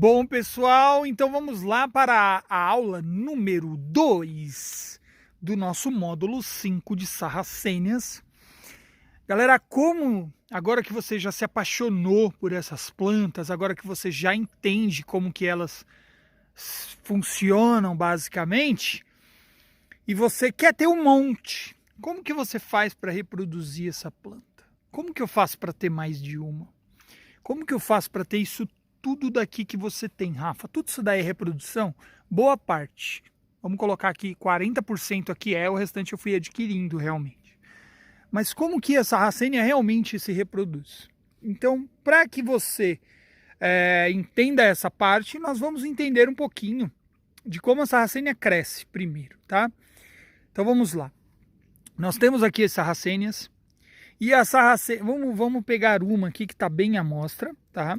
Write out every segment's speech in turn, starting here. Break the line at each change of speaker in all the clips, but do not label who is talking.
Bom, pessoal, então vamos lá para a aula número 2 do nosso módulo 5 de sarracênias. Galera, agora que você já se apaixonou por essas plantas, agora que você já entende como que elas funcionam basicamente, e você quer ter um monte, como que você faz para reproduzir essa planta? Como que eu faço para ter mais de uma? Como que eu faço para ter isso tudo daqui que você tem, Rafa? Tudo isso daí é reprodução? Boa parte. Vamos colocar aqui 40% aqui o restante eu fui adquirindo realmente. Mas como que a sarracênia realmente se reproduz? Então, para que você entenda essa parte, nós vamos entender um pouquinho de como a sarracênia cresce primeiro, tá? Então vamos lá. Nós temos aqui as sarracênias. E a sarracênia, vamos pegar uma aqui que está bem à mostra, tá?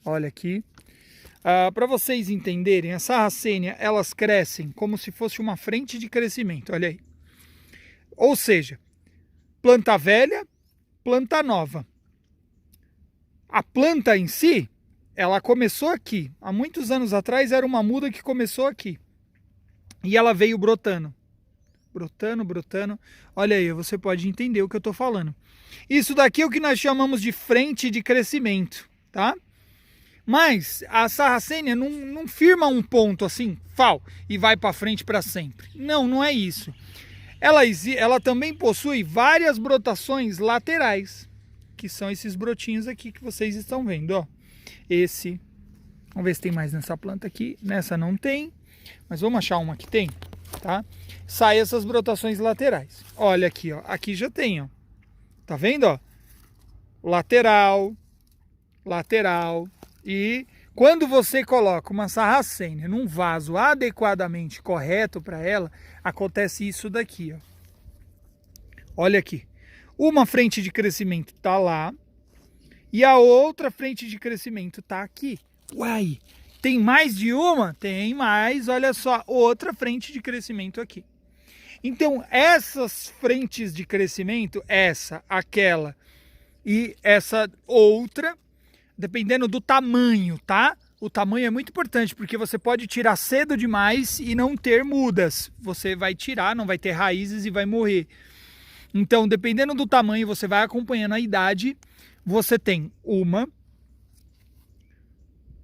Olha aqui. Para vocês entenderem, a sarracênia, elas crescem como se fosse uma frente de crescimento, olha aí. Ou seja, planta velha, planta nova. A planta em si, ela começou aqui. Há muitos anos atrás era uma muda que começou aqui. E ela veio brotando. Brotando. Olha aí, você pode entender o que eu estou falando. Isso daqui é o que nós chamamos de frente de crescimento, tá? Mas a sarracênia não firma um ponto assim, e vai para frente para sempre. Não é isso. Ela também possui várias brotações laterais, que são esses brotinhos aqui que vocês estão vendo, ó. Vamos ver se tem mais nessa planta aqui. Nessa não tem, mas vamos achar uma que tem, tá? Sai essas brotações laterais. Olha aqui, ó. Aqui já tem, ó. Tá vendo, ó? Lateral. E quando você coloca uma sarracênia num vaso adequadamente correto para ela, acontece isso daqui, ó. Olha aqui. Uma frente de crescimento tá lá e a outra frente de crescimento tá aqui. Uai, tem mais de uma? Tem mais, olha só, outra frente de crescimento aqui. Então, essas frentes de crescimento, essa, aquela e essa outra, dependendo do tamanho, tá? O tamanho é muito importante, porque você pode tirar cedo demais e não ter mudas. Você vai tirar, não vai ter raízes e vai morrer. Então, dependendo do tamanho, você vai acompanhando a idade. Você tem 1,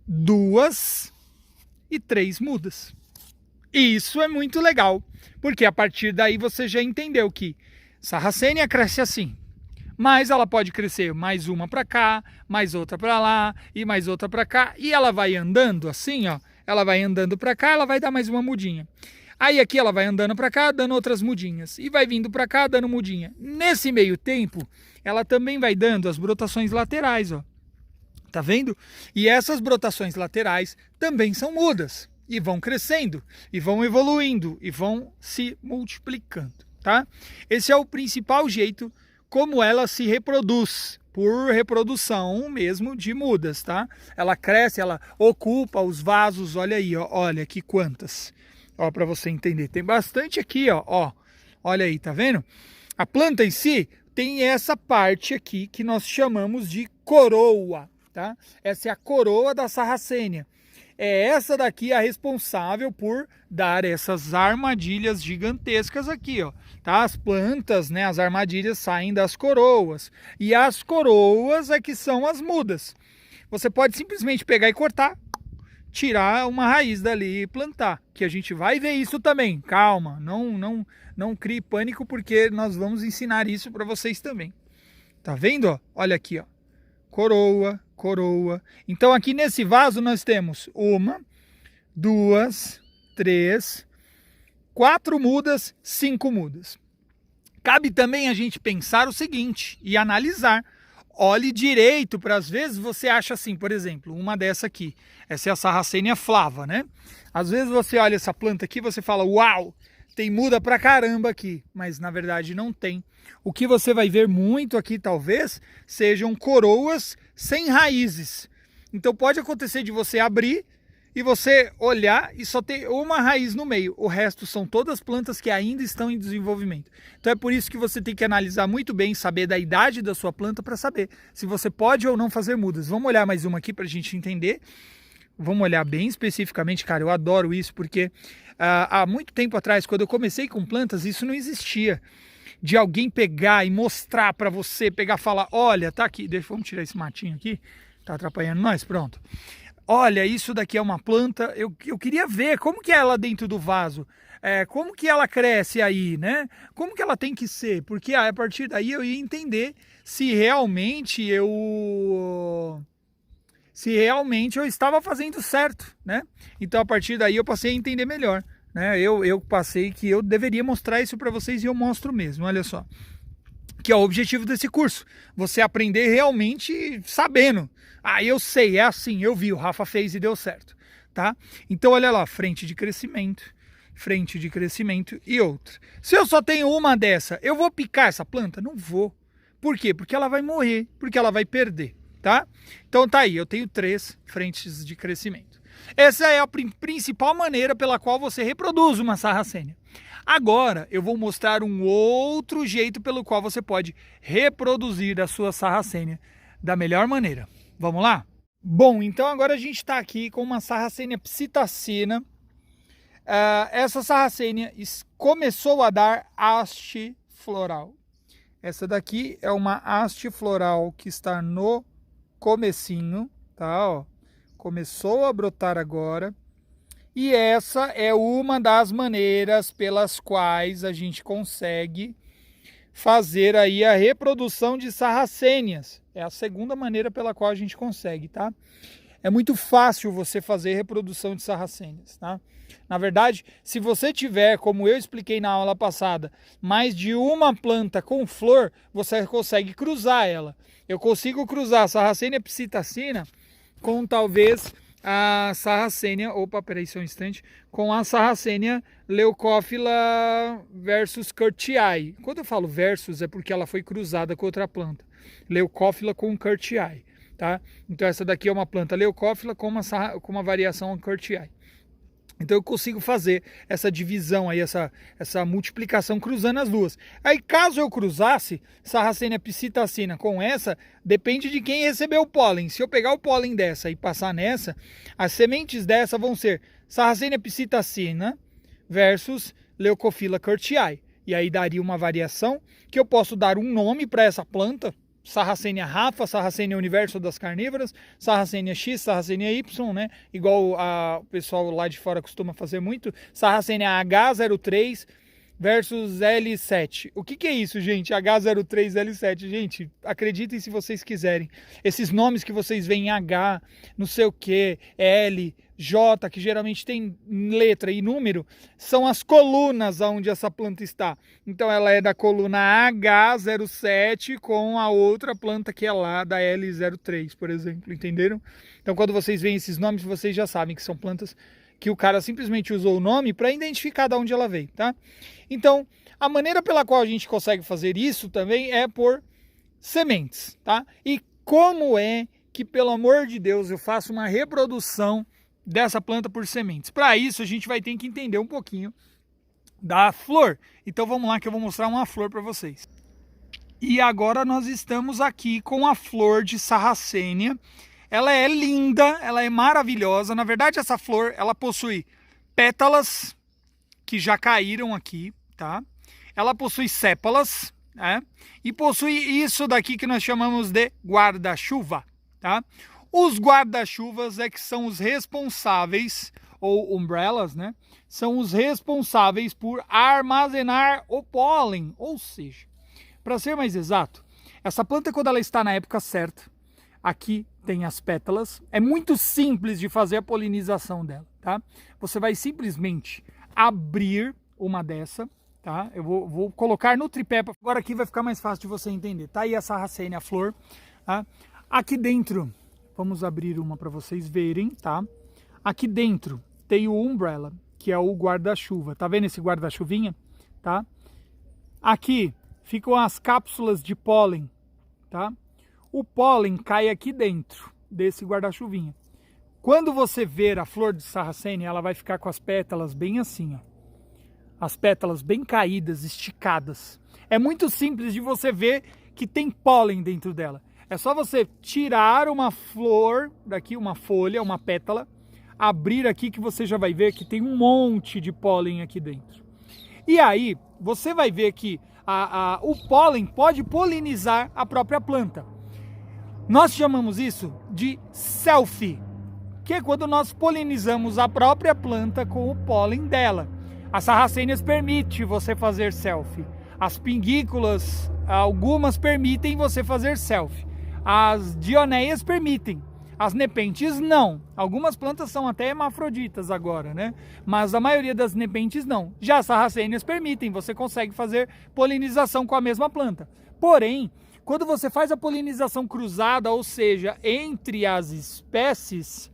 2 e 3 mudas. E isso é muito legal, porque a partir daí você já entendeu que sarracênia cresce assim. Mas ela pode crescer mais uma para cá, mais outra para lá e mais outra para cá. E ela vai andando assim, ó. Ela vai andando para cá, ela vai dar mais uma mudinha. Aí aqui ela vai andando para cá, dando outras mudinhas. E vai vindo para cá, dando mudinha. Nesse meio tempo, ela também vai dando as brotações laterais, ó. Tá vendo? E essas brotações laterais também são mudas. E vão crescendo, e vão evoluindo, e vão se multiplicando, tá? Esse é o principal jeito como ela se reproduz, por reprodução mesmo de mudas, tá? Ela cresce, ela ocupa os vasos, olha aí, ó, olha aqui quantas. Ó, para você entender, tem bastante aqui, ó, olha aí, tá vendo? A planta em si tem essa parte aqui que nós chamamos de coroa, tá? Essa é a coroa da sarracênia. É essa daqui a responsável por dar essas armadilhas gigantescas aqui, ó. Tá? As plantas, né, as armadilhas saem das coroas. E as coroas é que são as mudas. Você pode simplesmente pegar e cortar, tirar uma raiz dali e plantar. Que a gente vai ver isso também. Calma, não crie pânico, porque nós vamos ensinar isso para vocês também. Tá vendo? Ó? Olha aqui, ó. Coroa. Então aqui nesse vaso nós temos 1, 2, 3, 4 mudas, 5 mudas. Cabe também a gente pensar o seguinte e analisar. Olhe direito, para às vezes você acha assim, por exemplo, uma dessa aqui. Essa é a sarracênia flava, né? Às vezes você olha essa planta aqui e você fala, uau, tem muda pra caramba aqui. Mas na verdade não tem. O que você vai ver muito aqui talvez sejam coroas sem raízes. Então pode acontecer de você abrir e você olhar e só ter uma raiz no meio. O resto são todas plantas que ainda estão em desenvolvimento. Então é por isso que você tem que analisar muito bem, saber da idade da sua planta para saber se você pode ou não fazer mudas. Vamos olhar mais uma aqui para a gente entender. vamos olhar bem especificamente, cara, eu adoro isso, porque há muito tempo atrás, quando eu comecei com plantas, isso não existia. De alguém pegar e mostrar para você, pegar e falar, olha, tá aqui, vamos tirar esse matinho aqui, tá atrapalhando nós, pronto. Olha, isso daqui é uma planta, eu queria ver como que é ela dentro do vaso, como que ela cresce aí, né? Como que ela tem que ser, porque a partir daí eu ia entender se realmente eu estava fazendo certo, né? Então a partir daí eu passei a entender melhor, né? Eu passei que eu deveria mostrar isso para vocês e eu mostro mesmo, olha só. Que é o objetivo desse curso, você aprender realmente sabendo. Ah, eu sei, é assim, eu vi, o Rafa fez e deu certo, tá? Então olha lá, frente de crescimento e outra. Se eu só tenho uma dessa, eu vou picar essa planta? Não vou. Por quê? Porque ela vai morrer, porque ela vai perder, tá? Então tá aí, eu tenho 3 frentes de crescimento. Essa é a principal maneira pela qual você reproduz uma sarracênia. Agora eu vou mostrar um outro jeito pelo qual você pode reproduzir a sua sarracênia da melhor maneira. Vamos lá? Bom, então agora a gente está aqui com uma sarracênia psitacina. Essa sarracênia começou a dar haste floral. Essa daqui é uma haste floral que está no comecinho, tá? Ó, começou a brotar agora. E essa é uma das maneiras pelas quais a gente consegue fazer aí a reprodução de sarracênias. É a segunda maneira pela qual a gente consegue, tá? É muito fácil você fazer reprodução de sarracênias, tá? Na verdade, se você tiver, como eu expliquei na aula passada, mais de uma planta com flor, você consegue cruzar ela. Eu consigo cruzar a sarracênia psitacina com talvez a sarracênia, com a sarracênia leucófila versus curtii. Quando eu falo versus é porque ela foi cruzada com outra planta. Leucófila com curtii, tá? Então essa daqui é uma planta leucófila com uma variação curtii. Então eu consigo fazer essa divisão aí, essa multiplicação cruzando as duas. Aí caso eu cruzasse sarracênia psitacina com essa, depende de quem recebeu o pólen. Se eu pegar o pólen dessa e passar nessa, as sementes dessa vão ser sarracênia psitacina versus leucófila curtii. E aí daria uma variação que eu posso dar um nome para essa planta. Sarracênia Rafa, Sarracênia Universo das Carnívoras, Sarracênia X, Sarracênia Y, né? Igual o pessoal lá de fora costuma fazer muito. Sarracênia H03 versus L7. O que é isso, gente? H03, L7. Gente, acreditem se vocês quiserem. Esses nomes que vocês veem H, não sei o que, L, J, que geralmente tem letra e número, são as colunas onde essa planta está. Então ela é da coluna H07 com a outra planta que é lá da L03, por exemplo, entenderam? Então quando vocês veem esses nomes, vocês já sabem que são plantas que o cara simplesmente usou o nome para identificar de onde ela veio, tá? Então, a maneira pela qual a gente consegue fazer isso também é por sementes, tá? E como é que, pelo amor de Deus, eu faço uma reprodução dessa planta por sementes? Para isso, a gente vai ter que entender um pouquinho da flor. Então, vamos lá que eu vou mostrar uma flor para vocês. E agora nós estamos aqui com a flor de sarracênia. Ela é linda, ela é maravilhosa. Na verdade, essa flor, ela possui pétalas que já caíram aqui, tá? Ela possui sépalas, né? E possui isso daqui que nós chamamos de guarda-chuva, tá? Os guarda-chuvas é que são os responsáveis, ou umbrellas, né? São os responsáveis por armazenar o pólen. Ou seja, para ser mais exato, essa planta, quando ela está na época certa, aqui tem as pétalas. É muito simples de fazer a polinização dela, tá? Você vai simplesmente abrir uma dessa, tá? Eu vou colocar no tripé, agora aqui vai ficar mais fácil de você entender. Tá aí a sarracênia, a flor, tá? Aqui dentro, vamos abrir uma para vocês verem, tá? Aqui dentro tem o umbrella, que é o guarda-chuva. Tá vendo esse guarda-chuvinha? Tá? Aqui ficam as cápsulas de pólen, tá? O pólen cai aqui dentro desse guarda-chuvinha. Quando você ver a flor de sarracênia, ela vai ficar com as pétalas bem assim, ó. As pétalas bem caídas, esticadas. É muito simples de você ver que tem pólen dentro dela. É só você tirar uma flor daqui, uma folha, uma pétala, abrir aqui que você já vai ver que tem um monte de pólen aqui dentro. E aí, você vai ver que o pólen pode polinizar a própria planta. Nós chamamos isso de selfie, que é quando nós polinizamos a própria planta com o pólen dela. As sarracênias permitem você fazer selfie. As pinguículas, algumas permitem você fazer selfie. As dioneias permitem. As nepentes não. Algumas plantas são até hermafroditas agora, né? Mas a maioria das nepentes não. Já as sarracênias permitem, você consegue fazer polinização com a mesma planta. Porém, quando você faz a polinização cruzada, ou seja, entre as espécies,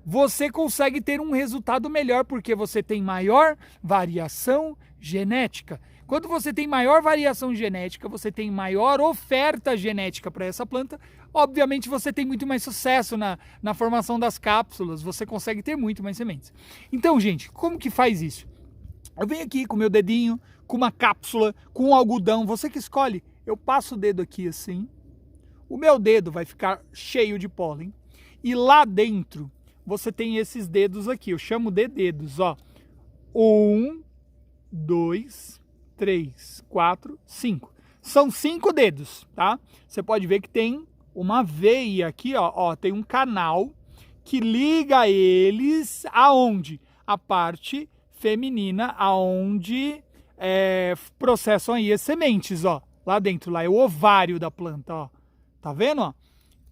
você consegue ter um resultado melhor, porque você tem maior variação genética. Quando você tem maior variação genética, você tem maior oferta genética para essa planta, obviamente você tem muito mais sucesso na formação das cápsulas, você consegue ter muito mais sementes. Então, gente, como que faz isso? Eu venho aqui com o meu dedinho, com uma cápsula, com um algodão, você que escolhe. Eu passo o dedo aqui assim, o meu dedo vai ficar cheio de pólen, e lá dentro você tem esses dedos aqui, eu chamo de dedos, ó. 1, 2, 3, 4, 5. São 5 dedos, tá? Você pode ver que tem uma veia aqui, ó, tem um canal que liga eles aonde? A parte feminina, aonde processam aí as sementes, ó. Lá dentro, lá é o ovário da planta, ó. Tá vendo, ó?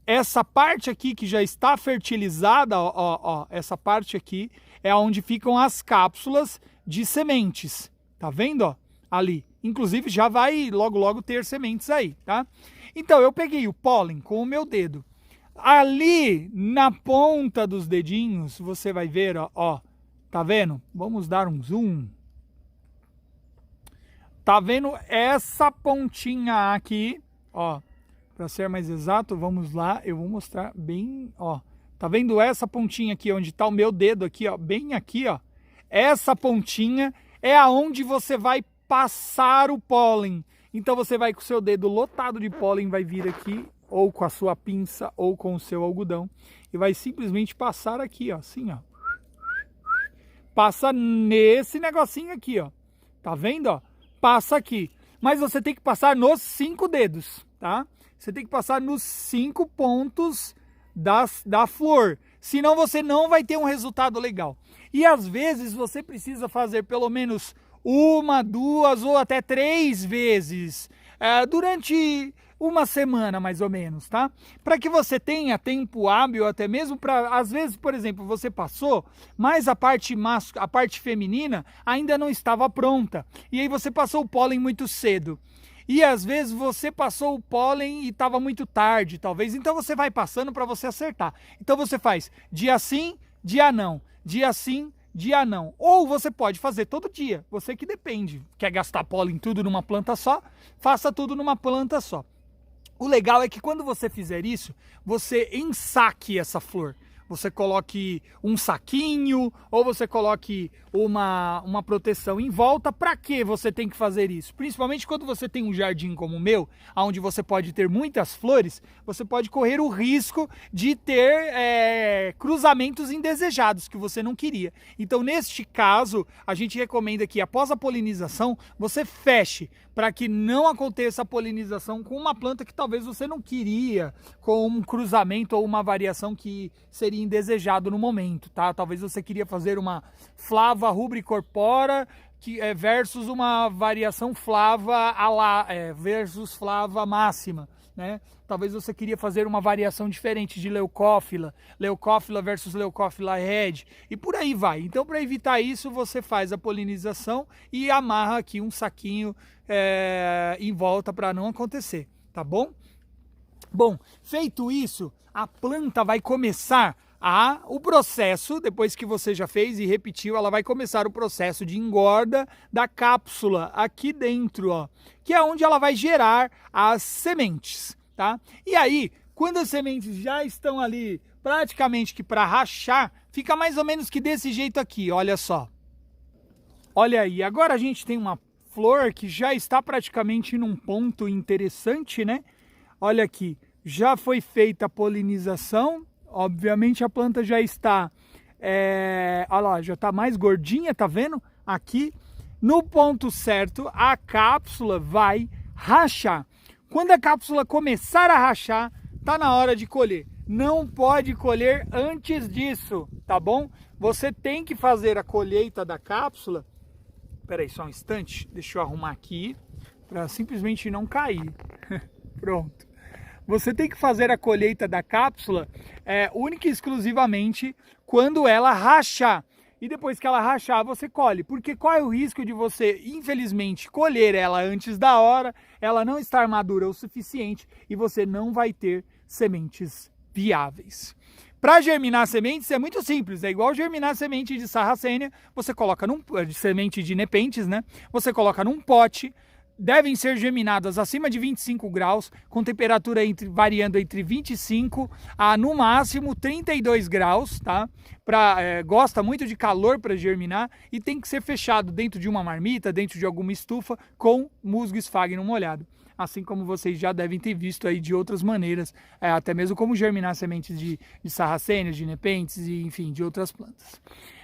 Essa parte aqui que já está fertilizada, ó, essa parte aqui é onde ficam as cápsulas de sementes. Tá vendo, ó? Ali. Inclusive já vai logo ter sementes aí, tá? Então eu peguei o pólen com o meu dedo. Ali na ponta dos dedinhos, você vai ver, ó, tá vendo? Vamos dar um zoom. Tá vendo essa pontinha aqui, ó? Para ser mais exato, vamos lá, eu vou mostrar bem, ó. Tá vendo essa pontinha aqui, onde tá o meu dedo aqui, ó, bem aqui, ó. Essa pontinha é aonde você vai passar o pólen. Então você vai com o seu dedo lotado de pólen, vai vir aqui, ou com a sua pinça, ou com o seu algodão, e vai simplesmente passar aqui, ó, assim, ó. Passa nesse negocinho aqui, ó. Tá vendo, ó? Passa aqui. Mas você tem que passar nos 5 dedos, tá? Você tem que passar nos 5 pontos da flor. Senão você não vai ter um resultado legal. E às vezes você precisa fazer pelo menos 1, 2 ou até 3 vezes durante uma semana mais ou menos, tá? Para que você tenha tempo hábil, até mesmo para, às vezes, por exemplo, você passou, mas a parte feminina ainda não estava pronta. E aí você passou o pólen muito cedo. E às vezes você passou o pólen e estava muito tarde, talvez. Então você vai passando para você acertar. Então você faz dia sim, dia não. Dia sim, dia não. Ou você pode fazer todo dia. Você que depende. Quer gastar pólen tudo numa planta só? Faça tudo numa planta só. O legal é que quando você fizer isso, você ensaque essa flor. Você coloque um saquinho ou você coloque uma proteção em volta. Para que você tem que fazer isso? Principalmente quando você tem um jardim como o meu, onde você pode ter muitas flores, você pode correr o risco de ter cruzamentos indesejados que você não queria. Então, neste caso, a gente recomenda que após a polinização, você feche para que não aconteça a polinização com uma planta que talvez você não queria, com um cruzamento ou uma variação que seria indesejado no momento, tá? Talvez você queria fazer uma Flava rubricorpora versus uma variação Flava versus Flava máxima, né? Talvez você queria fazer uma variação diferente de Leucófila versus Leucófila red, e por aí vai. Então, para evitar isso, você faz a polinização e amarra aqui um saquinho em volta para não acontecer, tá bom? Bom, feito isso, a planta vai começar o processo, depois que você já fez e repetiu, ela vai começar o processo de engorda da cápsula aqui dentro, ó, que é onde ela vai gerar as sementes, tá? E aí, quando as sementes já estão ali praticamente que para rachar, fica mais ou menos que desse jeito aqui, olha só. Olha aí, agora a gente tem uma flor que já está praticamente num ponto interessante, né? Olha aqui, já foi feita a polinização, obviamente a planta já está olha lá, já tá mais gordinha, tá vendo? Aqui, no ponto certo, a cápsula vai rachar. Quando a cápsula começar a rachar, tá na hora de colher. Não pode colher antes disso, tá bom? Você tem que fazer a colheita da cápsula. Espera aí só um instante, deixa eu arrumar aqui para simplesmente não cair. Pronto. Você tem que fazer a colheita da cápsula única e exclusivamente quando ela rachar. E depois que ela rachar, você colhe. Porque qual é o risco de você, infelizmente, colher ela antes da hora, ela não estar madura o suficiente e você não vai ter sementes viáveis. Para germinar sementes é muito simples, é igual germinar semente de sarracênia, você coloca de semente de nepentes, né? Você coloca num pote, devem ser germinadas acima de 25 graus, com temperatura variando entre 25 a no máximo 32 graus, tá? Gosta muito de calor para germinar e tem que ser fechado dentro de uma marmita, dentro de alguma estufa, com musgo esfagno molhado. Assim como vocês já devem ter visto aí de outras maneiras, até mesmo como germinar sementes de sarracênias, de nepentes e enfim, de outras plantas.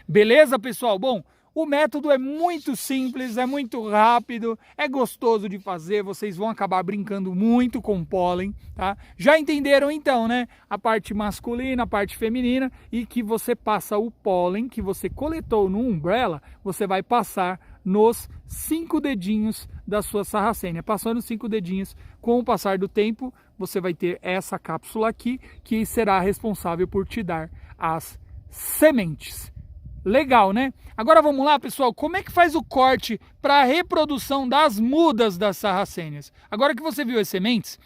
Beleza, pessoal? Bom, o método é muito simples, é muito rápido, é gostoso de fazer, vocês vão acabar brincando muito com pólen, tá? Já entenderam então, né? A parte masculina, a parte feminina, e que você passa o pólen que você coletou no umbrella, você vai passar nos 5 dedinhos da sua sarracênia. Passando os 5 dedinhos, com o passar do tempo, você vai ter essa cápsula aqui, que será responsável por te dar as sementes. Legal, né? Agora vamos lá, pessoal, como é que faz o corte para a reprodução das mudas das sarracênias? Agora que você viu as sementes,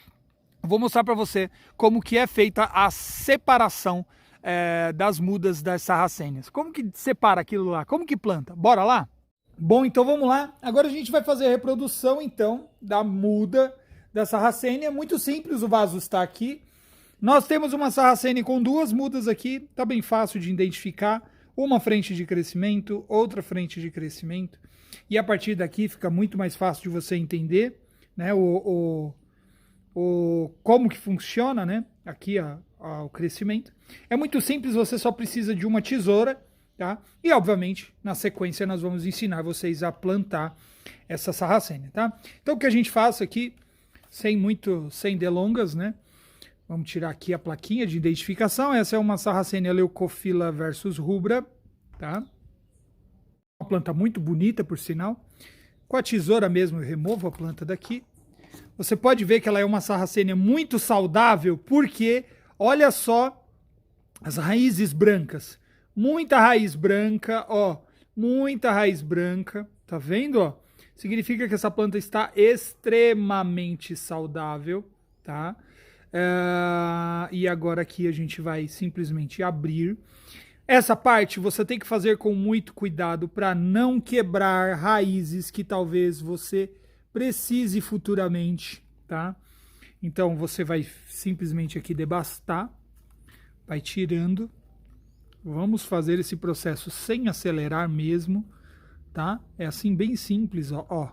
eu vou mostrar para você como que é feita a separação das mudas das sarracênias. Como que separa aquilo lá? Como que planta? Bora lá? Bom, então vamos lá. Agora a gente vai fazer a reprodução, então, da muda da sarracênia. Muito simples, o vaso está aqui. Nós temos uma sarracênia com 2 mudas aqui, tá bem fácil de identificar. Uma frente de crescimento, outra frente de crescimento. E a partir daqui fica muito mais fácil de você entender, né, como que funciona, né, aqui o crescimento. É muito simples, você só precisa de uma tesoura, tá? E, obviamente, na sequência nós vamos ensinar vocês a plantar essa sarracênia, tá? Então, o que a gente faz aqui, sem delongas, né? Vamos tirar aqui a plaquinha de identificação. Essa é uma sarracênia leucophylla versus rubra, tá? Uma planta muito bonita, por sinal. Com a tesoura mesmo, eu removo a planta daqui. Você pode ver que ela é uma sarracênia muito saudável, porque, olha só, as raízes brancas. Muita raiz branca, ó, muita raiz branca, tá vendo, ó? Significa que essa planta está extremamente saudável, tá? E agora aqui a gente vai simplesmente abrir. Essa parte você tem que fazer com muito cuidado para não quebrar raízes que talvez você precise futuramente, tá? Então você vai simplesmente aqui devastar, vai tirando. Vamos fazer esse processo sem acelerar mesmo, tá? É assim bem simples, ó.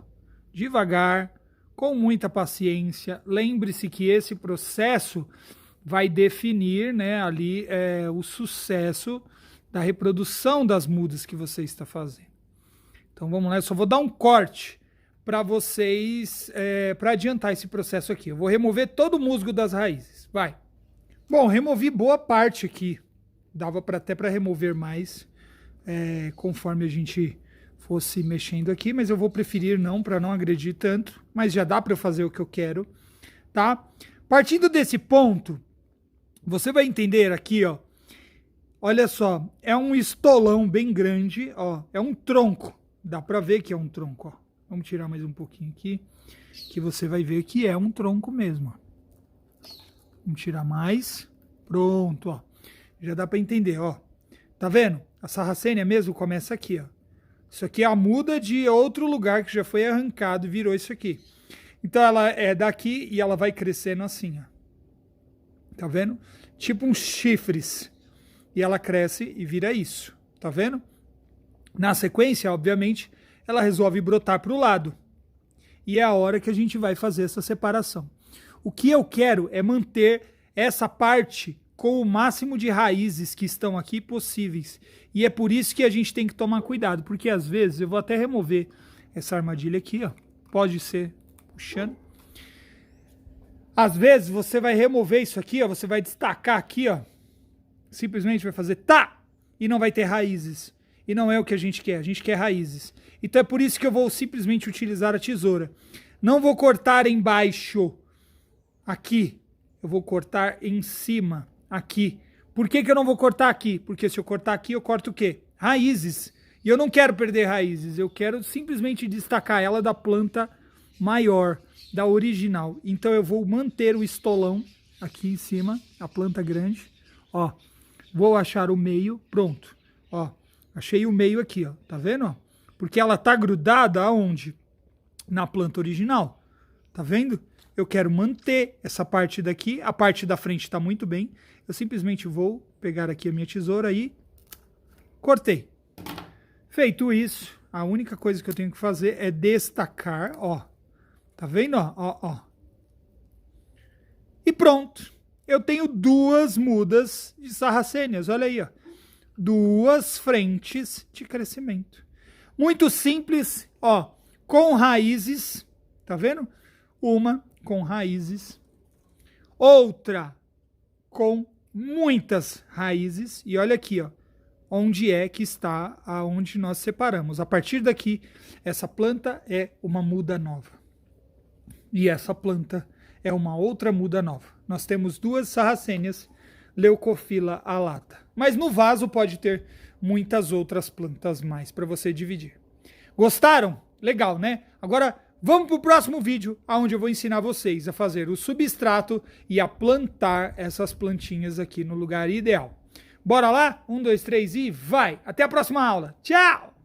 Devagar, com muita paciência. Lembre-se que esse processo vai definir, né, ali o sucesso da reprodução das mudas que você está fazendo. Então vamos lá, eu só vou dar um corte para vocês, para adiantar esse processo aqui. Eu vou remover todo o musgo das raízes, vai. Bom, removi boa parte aqui. Dava até para remover mais, conforme a gente fosse mexendo aqui, mas eu vou preferir não, para não agredir tanto, mas já dá para eu fazer o que eu quero, tá? Partindo desse ponto, você vai entender aqui, ó, olha só, é um estolão bem grande, ó, é um tronco, dá para ver que é um tronco, ó. Vamos tirar mais um pouquinho aqui, que você vai ver que é um tronco mesmo, ó. Vamos tirar mais, pronto, ó. Já dá para entender, ó. Tá vendo? A sarracênia mesmo começa aqui, ó. Isso aqui é a muda de outro lugar que já foi arrancado e virou isso aqui. Então ela é daqui e ela vai crescendo assim, ó. Tá vendo? Tipo uns chifres. E ela cresce e vira isso. Tá vendo? Na sequência, obviamente, ela resolve brotar para o lado. E é a hora que a gente vai fazer essa separação. O que eu quero é manter essa parte com o máximo de raízes que estão aqui possíveis. E é por isso que a gente tem que tomar cuidado, porque às vezes, eu vou até remover essa armadilha aqui, ó. Pode ser puxando. Às vezes você vai remover isso aqui, ó, você vai destacar aqui, ó. Simplesmente vai fazer tá! E não vai ter raízes. E não é o que a gente quer raízes. Então é por isso que eu vou simplesmente utilizar a tesoura. Não vou cortar embaixo, aqui. Eu vou cortar em cima, aqui. Por que eu não vou cortar aqui? Porque se eu cortar aqui, eu corto o quê? Raízes. E eu não quero perder raízes. Eu quero simplesmente destacar ela da planta maior, da original. Então eu vou manter o estolão aqui em cima, a planta grande. Ó, vou achar o meio, pronto. Ó, achei o meio aqui, ó. Tá vendo? Ó? Porque ela tá grudada aonde? Na planta original. Tá vendo? Eu quero manter essa parte daqui. A parte da frente está muito bem. Eu simplesmente vou pegar aqui a minha tesoura e cortei. Feito isso, a única coisa que eu tenho que fazer é destacar, ó. Tá vendo? Ó. E pronto. Eu tenho duas mudas de sarracênias. Olha aí, ó. Duas frentes de crescimento. Muito simples, ó. Com raízes. Tá vendo? Uma com raízes. Outra com muitas raízes. E olha aqui, ó. Onde é que está aonde nós separamos. A partir daqui, essa planta é uma muda nova. E essa planta é uma outra muda nova. Nós temos duas sarracênias, Leucophylla alata. Mas no vaso pode ter muitas outras plantas mais para você dividir. Gostaram? Legal, né? Agora vamos para o próximo vídeo, onde eu vou ensinar vocês a fazer o substrato e a plantar essas plantinhas aqui no lugar ideal. Bora lá? 1, 2, 3 e vai! Até a próxima aula. Tchau!